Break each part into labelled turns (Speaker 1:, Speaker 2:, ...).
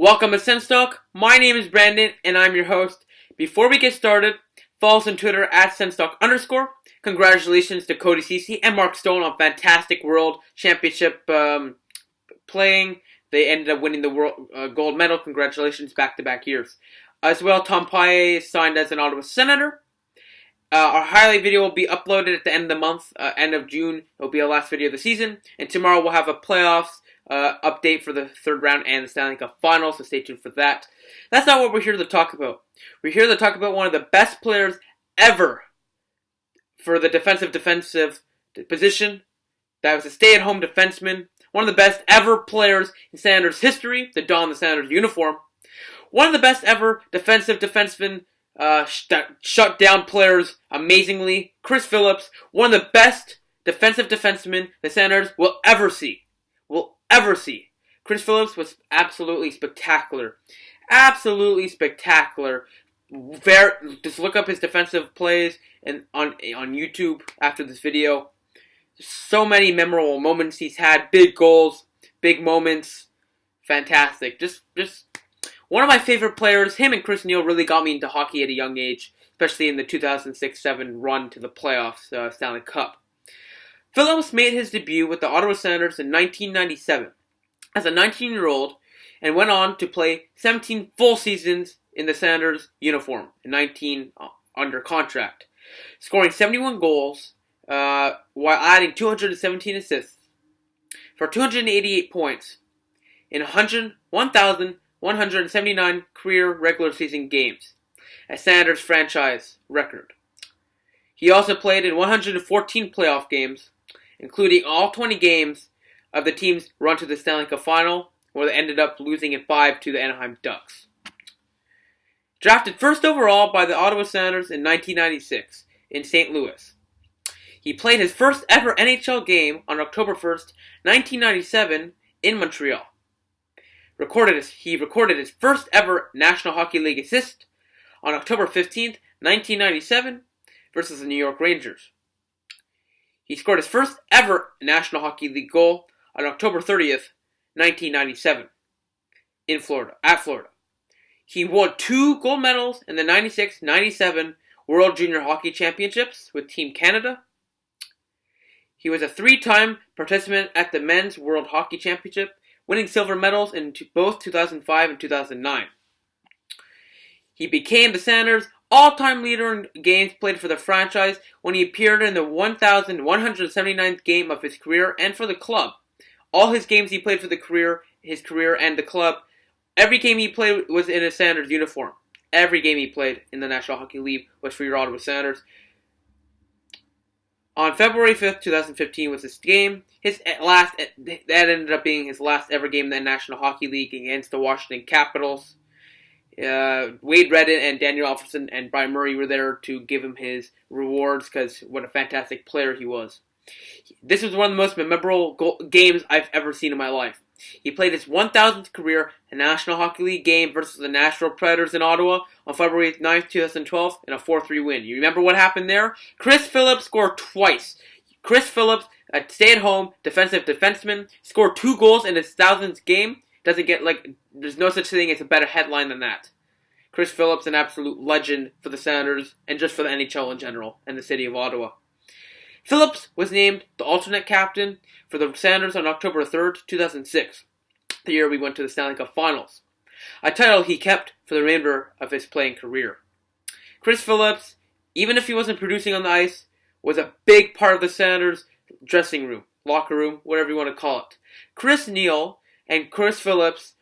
Speaker 1: Welcome to SENS. My name is Brandon, and I'm your host. Before we get started, follow us on Twitter at @SENStalk_. Congratulations to Cody Cece and Mark Stone on fantastic World Championship playing. They ended up winning the world gold medal. Congratulations, back-to-back years. As well, Tom Paye is signed as an Ottawa Senator. Our highlight video will be uploaded at the end of the month, end of June. It will be our last video of the season. And tomorrow we'll have a playoffs update for the third round and the Stanley Cup Finals, so stay tuned for that. That's not what we're here to talk about. We're here to talk about one of the best players ever for the defensive position. That was a stay-at-home defenseman. One of the best ever players in Senators history to don the Senators uniform. One of the best ever defensive defensemen shut down players amazingly. Chris Phillips, one of the best defensive defensemen the Senators will ever see. Chris Phillips was absolutely spectacular. Just look up his defensive plays and on YouTube after this video. So many memorable moments he's had. Big goals, big moments. Fantastic. Just one of my favorite players. Him and Chris Neil really got me into hockey at a young age, especially in the 2006-07 run to the playoffs, Stanley Cup. Phillips made his debut with the Ottawa Senators in 1997 as a 19-year-old and went on to play 17 full seasons in the Senators uniform, 19 under contract, scoring 71 goals while adding 217 assists for 288 points in 1,179 career regular season games, a Senators franchise record. He also played in 114 playoff games, including all 20 games of the team's run to the Stanley Cup Final, where they ended up losing in 5 to the Anaheim Ducks. Drafted first overall by the Ottawa Senators in 1996 in St. Louis. He played his first ever NHL game on October 1st, 1997 in Montreal. He recorded his first ever National Hockey League assist on October 15th, 1997 versus the New York Rangers. He scored his first ever National Hockey League goal on October 30th, 1997 at Florida. He won 2 gold medals in the 96-97 World Junior Hockey Championships with Team Canada. He was a 3-time participant at the Men's World Hockey Championship, winning silver medals in both 2005 and 2009. He became the Senators' all-time leader in games played for the franchise when he appeared in the 1,179th game of his career and for the club. All his games he played for his career and the club, every game he played was in a Senators uniform. Every game he played in the National Hockey League was for your Ottawa Senators. On February 5th, 2015 was his game. That ended up being his last ever game in the National Hockey League against the Washington Capitals. Wade Redden and Daniel Alfredson and Brian Murray were there to give him his rewards because what a fantastic player he was. This was one of the most memorable games I've ever seen in my life. He played his 1,000th career National Hockey League game versus the Nashville Predators in Ottawa on February 9th, 2012 in a 4-3 win. You remember what happened there? Chris Phillips scored twice. Chris Phillips, a stay-at-home defenseman, scored 2 goals in his 1,000th game. There's no such thing as a better headline than that. Chris Phillips, an absolute legend for the Senators and just for the NHL in general and the city of Ottawa. Phillips was named the alternate captain for the Senators on October 3rd, 2006, the year we went to the Stanley Cup Finals, a title he kept for the remainder of his playing career. Chris Phillips, even if he wasn't producing on the ice, was a big part of the Senators' dressing room, locker room, whatever you want to call it. Chris Neil and Chris Phillips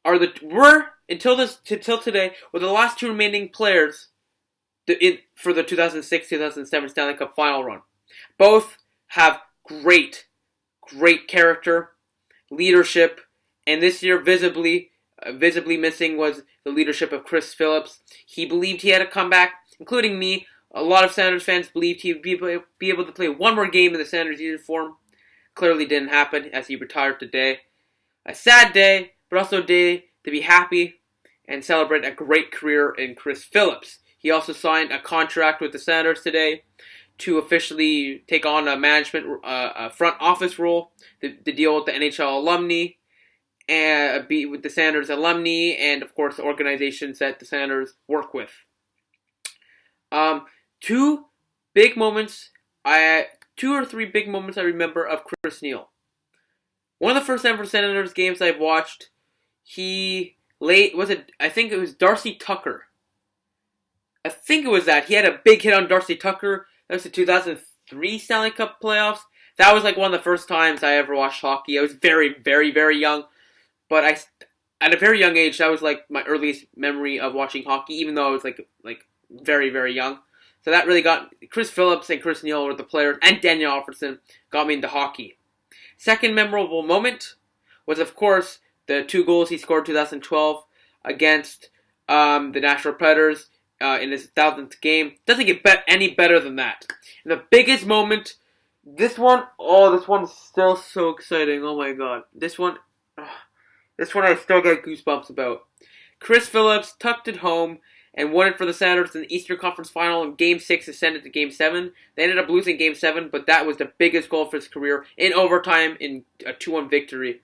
Speaker 1: until today were the last 2 remaining players for the 2006-2007 Stanley Cup Final run. Both have great character, leadership, and this year visibly missing was the leadership of Chris Phillips. He believed he had a comeback, including me. A lot of Senators fans believed he would be able to play one more game in the Senators uniform. Clearly didn't happen as he retired today. A sad day, but also a day to be happy and celebrate a great career in Chris Phillips. He also signed a contract with the Senators today to officially take on a management front office role, the deal with the NHL alumni, and be with the Sanders alumni, and of course the organizations that the Sanders work with. Two or three big moments I remember of Chris Neal. One of the first ever Senators games I've watched, I think it was Darcy Tucker. I think it was that. He had a big hit on Darcy Tucker. That was the 2003 Stanley Cup playoffs. That was like one of the first times I ever watched hockey. I was very, very, very young. But at a very young age, that was like my earliest memory of watching hockey, even though I was like very, very young. So that really got Chris Phillips and Chris Neal were the players, and Daniel Alfredsson got me into hockey. Second memorable moment was, of course, the 2 goals he scored in 2012 against the Nashville Predators in his 1000th game. Doesn't get any better than that. And the biggest moment, this one is still so exciting. Oh my god. This one I still get goosebumps about. Chris Phillips tucked it home and won it for the Senators in the Eastern Conference Final in Game 6, ascended to Game 7. They ended up losing Game 7, but that was the biggest goal for his career in overtime in a 2-1 victory.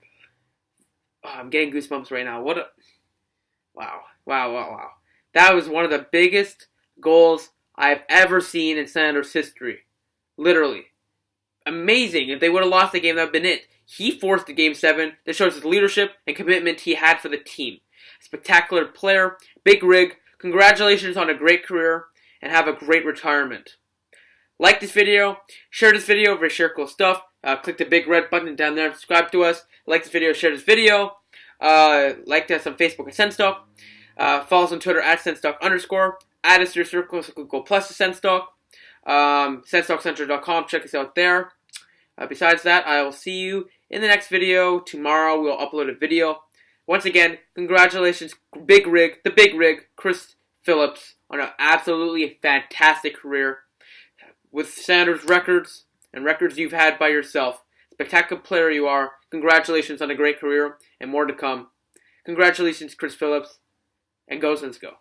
Speaker 1: Oh, I'm getting goosebumps right now. Wow. That was one of the biggest goals I've ever seen in Senators history. Literally. Amazing. If they would have lost the game, that would have been it. He forced the Game 7. That shows his leadership and commitment he had for the team. Spectacular player. Big rig. Congratulations on a great career, and have a great retirement. Like this video, share this video, very share cool stuff. Click the big red button down there, subscribe to us. Like this video, share this video. Like us on Facebook at SENStalk. Follow us on Twitter at SENStalk_. Add us to your circle so you can go plus to SENStalk. SENStalkCentral.com, check us out there. Besides that, I will see you in the next video. Tomorrow we'll upload a video. Once again, congratulations, the big rig, Chris Phillips, on an absolutely fantastic career with Sanders records and records you've had by yourself. Spectacular player you are. Congratulations on a great career and more to come. Congratulations, Chris Phillips, and go Sens go.